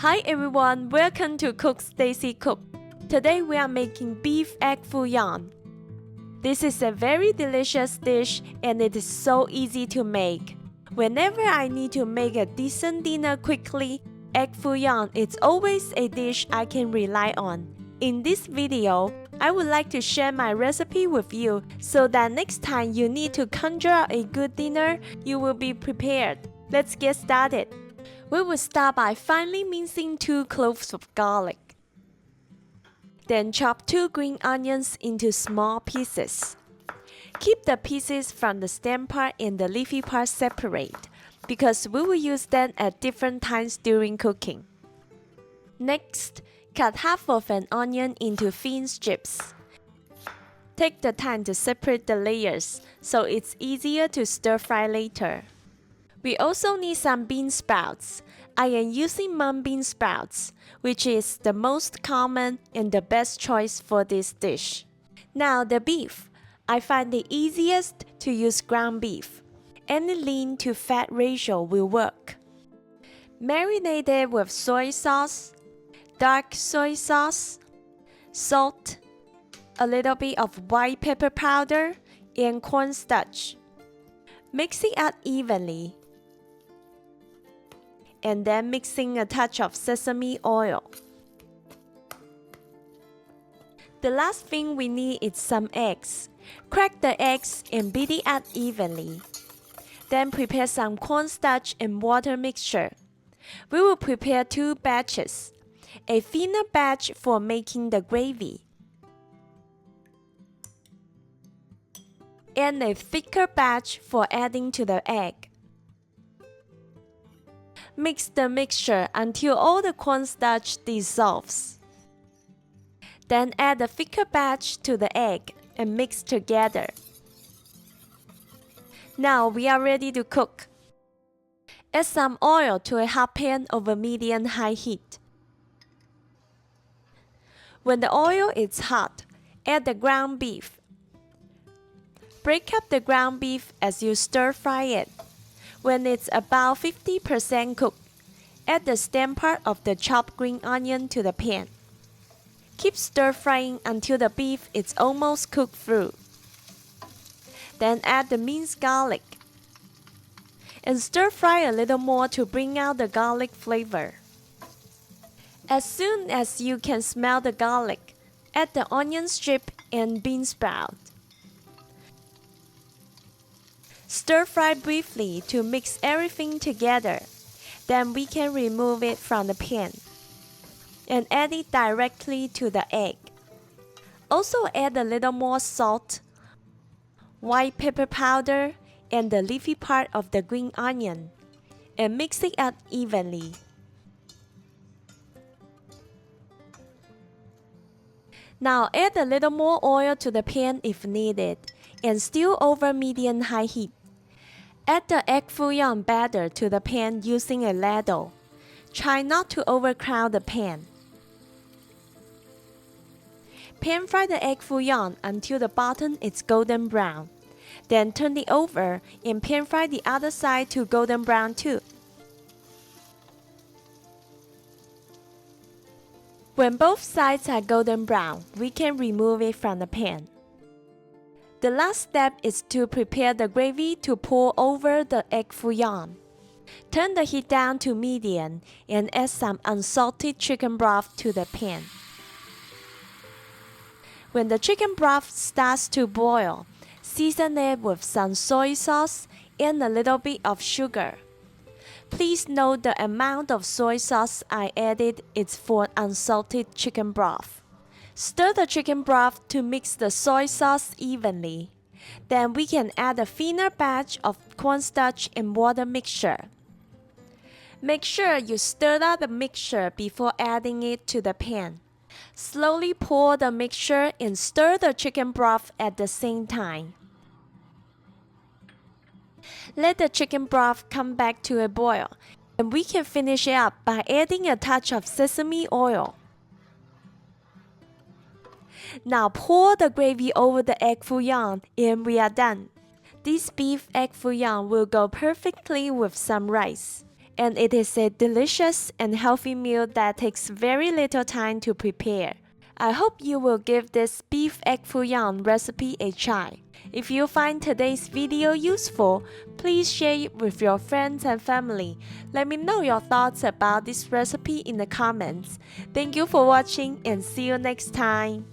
Hi everyone, welcome to Cook Stacy Cook. Today we are making beef egg foo young. This is a very delicious dish and it is so easy to make. Whenever I need to make a decent dinner quickly, egg foo young is always a dish I can rely on. In this video, I would like to share my recipe with you so that next time you need to conjure up a good dinner, you will be prepared. Let's get started. We will start by finely mincing 2 cloves of garlic. Then chop 2 green onions into small pieces. Keep the pieces from the stem part and the leafy part separate, because we will use them at different times during cooking. Next, cut half of an onion into thin strips. Take the time to separate the layers, so it's easier to stir fry later. We also need some bean sprouts. I am using mung bean sprouts, which is the most common and the best choice for this dish. Now the beef. I find the easiest to use ground beef. Any lean to fat ratio will work. Marinate it with soy sauce, dark soy sauce, salt, a little bit of white pepper powder, and cornstarch. Mix it up evenly. And then mixing a touch of sesame oil. The last thing we need is some eggs. Crack the eggs and beat it up evenly. Then prepare some cornstarch and water mixture. We will prepare 2 batches. A thinner batch for making the gravy, and a thicker batch for adding to the egg. Mix the mixture until all the cornstarch dissolves. Then add the thicker batch to the egg and mix together. Now we are ready to cook. Add some oil to a hot pan over medium-high heat. When the oil is hot, add the ground beef. Break up the ground beef as you stir fry it. When it's about 50% cooked, add the stem part of the chopped green onion to the pan. Keep stir frying until the beef is almost cooked through. Then add the minced garlic. And stir fry a little more to bring out the garlic flavor. As soon as you can smell the garlic, add the onion strip and bean sprout. Stir fry briefly to mix everything together. Then we can remove it from the pan and add it directly to the egg. Also add a little more salt, white pepper powder, and the leafy part of the green onion, and mix it up evenly. Now add a little more oil to the pan if needed, and stir over medium-high heat. Add the egg foo young batter to the pan using a ladle. Try not to overcrowd the pan. Pan fry the egg foo young until the bottom is golden brown. Then turn it over and pan fry the other side to golden brown too. When both sides are golden brown, we can remove it from the pan. The last step is to prepare the gravy to pour over the egg foo young. Turn the heat down to medium and add some unsalted chicken broth to the pan. When the chicken broth starts to boil, season it with some soy sauce and a little bit of sugar. Please note the amount of soy sauce I added is for unsalted chicken broth. Stir the chicken broth to mix the soy sauce evenly. Then we can add a thinner batch of cornstarch and water mixture. Make sure you stir up the mixture before adding it to the pan. Slowly pour the mixture and stir the chicken broth at the same time. Let the chicken broth come back to a boil, and we can finish it up by adding a touch of sesame oil. Now pour the gravy over the egg foo young and we are done. This beef egg foo young will go perfectly with some rice. and it is a delicious and healthy meal that takes very little time to prepare. I hope you will give this beef egg foo young recipe a try. If you find today's video useful, please share it with your friends and family. Let me know your thoughts about this recipe in the comments. Thank you for watching and see you next time.